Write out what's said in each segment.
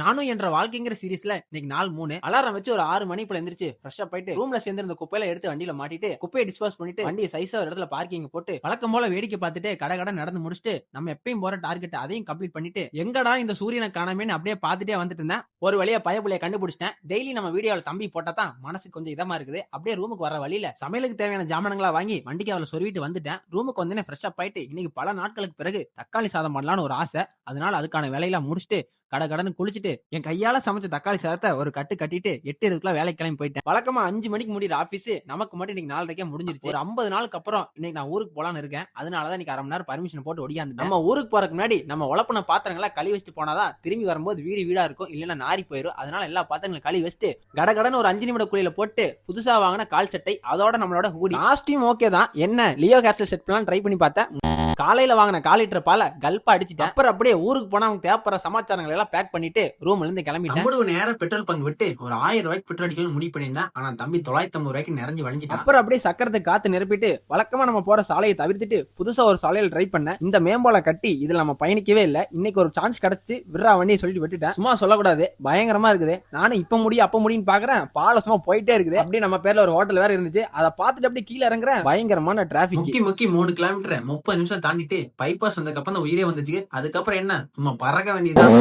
நானும் என்ற வாழ்க்கைங்கிற சீரிஸ்ல இன்னைக்கு நாள் 3 அலாரம் வச்சு ஒரு 6 மணிக்குள்ள எந்திரிச்சு ஃப்ரெஷ் அப் ஆயிட்டு ரூம்ல சேர்ந்து இந்த குப்பையில எடுத்து வண்டியில மாட்டிட்டு குப்பையை டிஸ்போஸ் பண்ணிட்டு வண்டியை சைஸா ஒரு இடத்துல பார்க்கிங் போட்டு வழக்கம் போல வேடிக்கை பார்த்துட்டு கடை நடந்து முடிச்சுட்டு நம்ம எப்பயும் போற டார்கெட் அதையும் கம்ப்ளீட் பண்ணிட்டு எங்கடா இந்த சூரியனை காணாமேன்னு அப்படியே பார்த்துட்டே வந்துட்டு இருந்தேன். ஒரு வழியா பயப்புள்ளைய கண்டுபிடிச்சிட்டேன். டெய்லி நம்ம வீடியோல தம்பி போட்டா தான் மனசுக்கு கொஞ்சம் இதமா இருக்குது. அப்படியே ரூமுக்கு வர வழியில சமையலுக்கு தேவையான ஜாமானங்களா வாங்கி வண்டிக்கு அவளை சொருவிட்டு வந்துட்டேன். ரூமுக்கு வந்தேனே ஃப்ரெஷ் அப் ஆயிட்டு இன்னைக்கு பல நாட்களுக்கு பிறகு தக்காளி சாதம் பண்ணலான்னு ஒரு ஆசை. அதனால அதுக்கான வேலையெல்லாம் முடிச்சுட்டு கடன்னு குளிச்சுட்டு என் கையால சமைச்ச தக்காளி சாதத்தை ஒரு கட்டு கட்டிட்டு 8:20 வேலைக்கு கிளம்பி போயிட்டேன். வழக்கமா 5 மணிக்கு முடிகிற ஆபீஸ் நமக்கு மட்டும் இன்னைக்கு 4:30 முடிஞ்சிருச்சு. ஒரு 50 நாளுக்கு அப்புறம் இன்னைக்கு நான் ஊருக்கு போலான்னு இருக்கேன். அதனாலதான் இன்னைக்கு 1/2 மணி நேரம் பர்மிஷன் போட்டு ஒடியாந்து நம்ம ஊருக்கு போறதுக்கு முன்னாடி நம்ம உழப்பின பாத்திரங்களை கழுவி வச்சுட்டு போனாதான் திரும்பி வரும்போது வீடா இருக்கும், இல்லைன்னா நாரி போயிடும். அதனால எல்லா பாத்திரங்களும் கழுவி வச்சுட்டு கடன்னு ஒரு 5 நிமிட குளியில போட்டு புதுசா வாங்கின கால் சட்டை அதோட நம்மளோட ஹூடி காஸ்டியூம் ஓகே தான். என்ன லியோ கேஸ்டல் செட் பண்ணலாம் ட்ரை பண்ணி பார்த்தேன். காலையில வாங்கின 1/4 லிட்டர் பால கல்பா அடிச்சுட்டு அப்புறம் அப்படியே ஊருக்கு போனா அவங்க தேவைப்படுற சமாச்சாரங்களை எல்லாம் பேக் பண்ணிட்டு ரூம்ல இருந்து கிளம்பிட்டேன். 50 நேரம் பெட்ரோல் பங்கு விட்டு ஒரு 1000 ரூபாய்க்கு பெட்ரோல் அடிக்கணும்னு முடிவு பண்ணியிருந்தேன். ஆனா தம்பி 950 ரூபாய்க்கு நிறைஞ்சு வழிஞ்சிட்டு அப்புறம் அப்படியே சக்கரத்தை காத்து நிரப்பிட்டு வழக்கமா நம்ம போற சாலையை தவிர்த்துட்டு புதுசா ஒரு சாலையில ட்ரை பண்ண இந்த மேம்பால கட்டி இதுல நம்ம பயணிக்கவே இல்லை. இன்னைக்கு ஒரு சான்ஸ் கிடைச்சு விடுறா வண்டியை சொல்லிட்டு விட்டுட்டேன். சும்மா சொல்லக்கூடாது, பயங்கரமா இருக்குது. நானும் இப்ப முடியும் அப்ப முடியும்னு பாக்குறேன், பால சும்மா போயிட்டே இருக்குது. அப்படியே நம்ம பேர்ல ஒரு ஹோட்டல் வேற இருந்துச்சு, அதை பார்த்துட்டு அப்படியே கீழே இறங்குறேன். பயங்கரமான டிராபிக். முக்கி 3 கிலோமீட்டர் 30 நிமிஷம் தாண்டிட்டு பைபாஸ் வந்ததுக்கப்புறம் தான் உயிரே வந்துச்சு. அதுக்கப்புறம் என்ன சும்மா பறக்க வேண்டியதுதான்.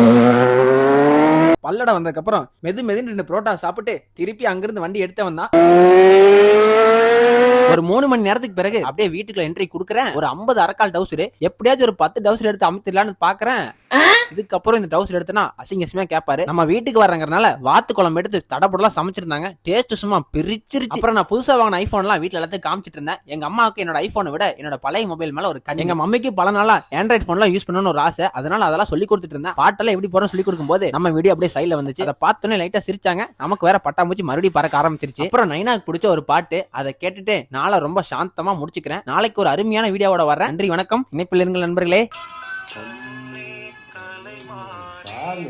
பல்லட வந்ததுக்கு அப்புறம் மெதுன்னு 2 புரோட்டா சாப்பிட்டு திருப்பி அங்கிருந்து வண்டி எடுத்து வந்தான். ஒரு 3 மணி நேரத்துக்கு பிறகு அப்படியே வீட்டுக்குள்ள என்ட்ரி குடுக்குறேன். ஒரு 50 அரக்கால் டவுசர் எப்படியாச்சும் ஒரு 10 டவுசர் எடுத்து அமைத்திடலான்னு பாக்குறேன். இதுக்கப்புறம் இந்த டவுசர் எடுத்தனா அசிங்கமா கேட்பாரு. நம்ம வீட்டுக்கு வர்றங்கறனால வாத்து குழம்பு எடுத்து தடபுடலாம் சமைச்சிருந்தாங்க. டேஸ்ட் சும்மா பிரிச்சிருச்சு. அப்புறம் நான் புதுசா வாங்கின ஐபோன் எல்லாம் வீட்டுல எல்லாத்தையும் காமிச்சிட்டு இருந்தேன். எங்க அம்மாவுக்கு என்னோட ஐபோனை விட என்னோட பழைய மொபைல் மேல ஒரு கண். எங்க மம்மிக்கு பல நாளா ஆண்ட்ராய்ட் போன்லாம் யூஸ் பண்ணணும்னு ஒரு ஆசை. அதனால அதெல்லாம் சொல்லி கொடுத்துட்டு இருந்தேன். பாட்டெல்லாம் எப்படி போறோம் சொல்லி கொடுக்கும் போது நம்ம வீடியோ அப்படியே சைட்ல வந்துச்சு. அதை பார்த்தோன்னே லைட்டா சிரிச்சாங்க. நமக்கு வேற பட்டாம்பூச்சி மறுபடியும் பறக்க ஆரம்பிச்சிருச்சு. அப்புறம் நைனாக்கு பிடிச்ச ஒரு பாட்டு, அதை கேட்டுட்டு நாளை ரொம்ப சாந்தமா முடிச்சுக்கிறேன். நாளைக்கு ஒரு அருமையான வீடியோவோட வரேன். நன்றி, வணக்கம். இணைப்பில் இருங்கள் நண்பர்களே. யார்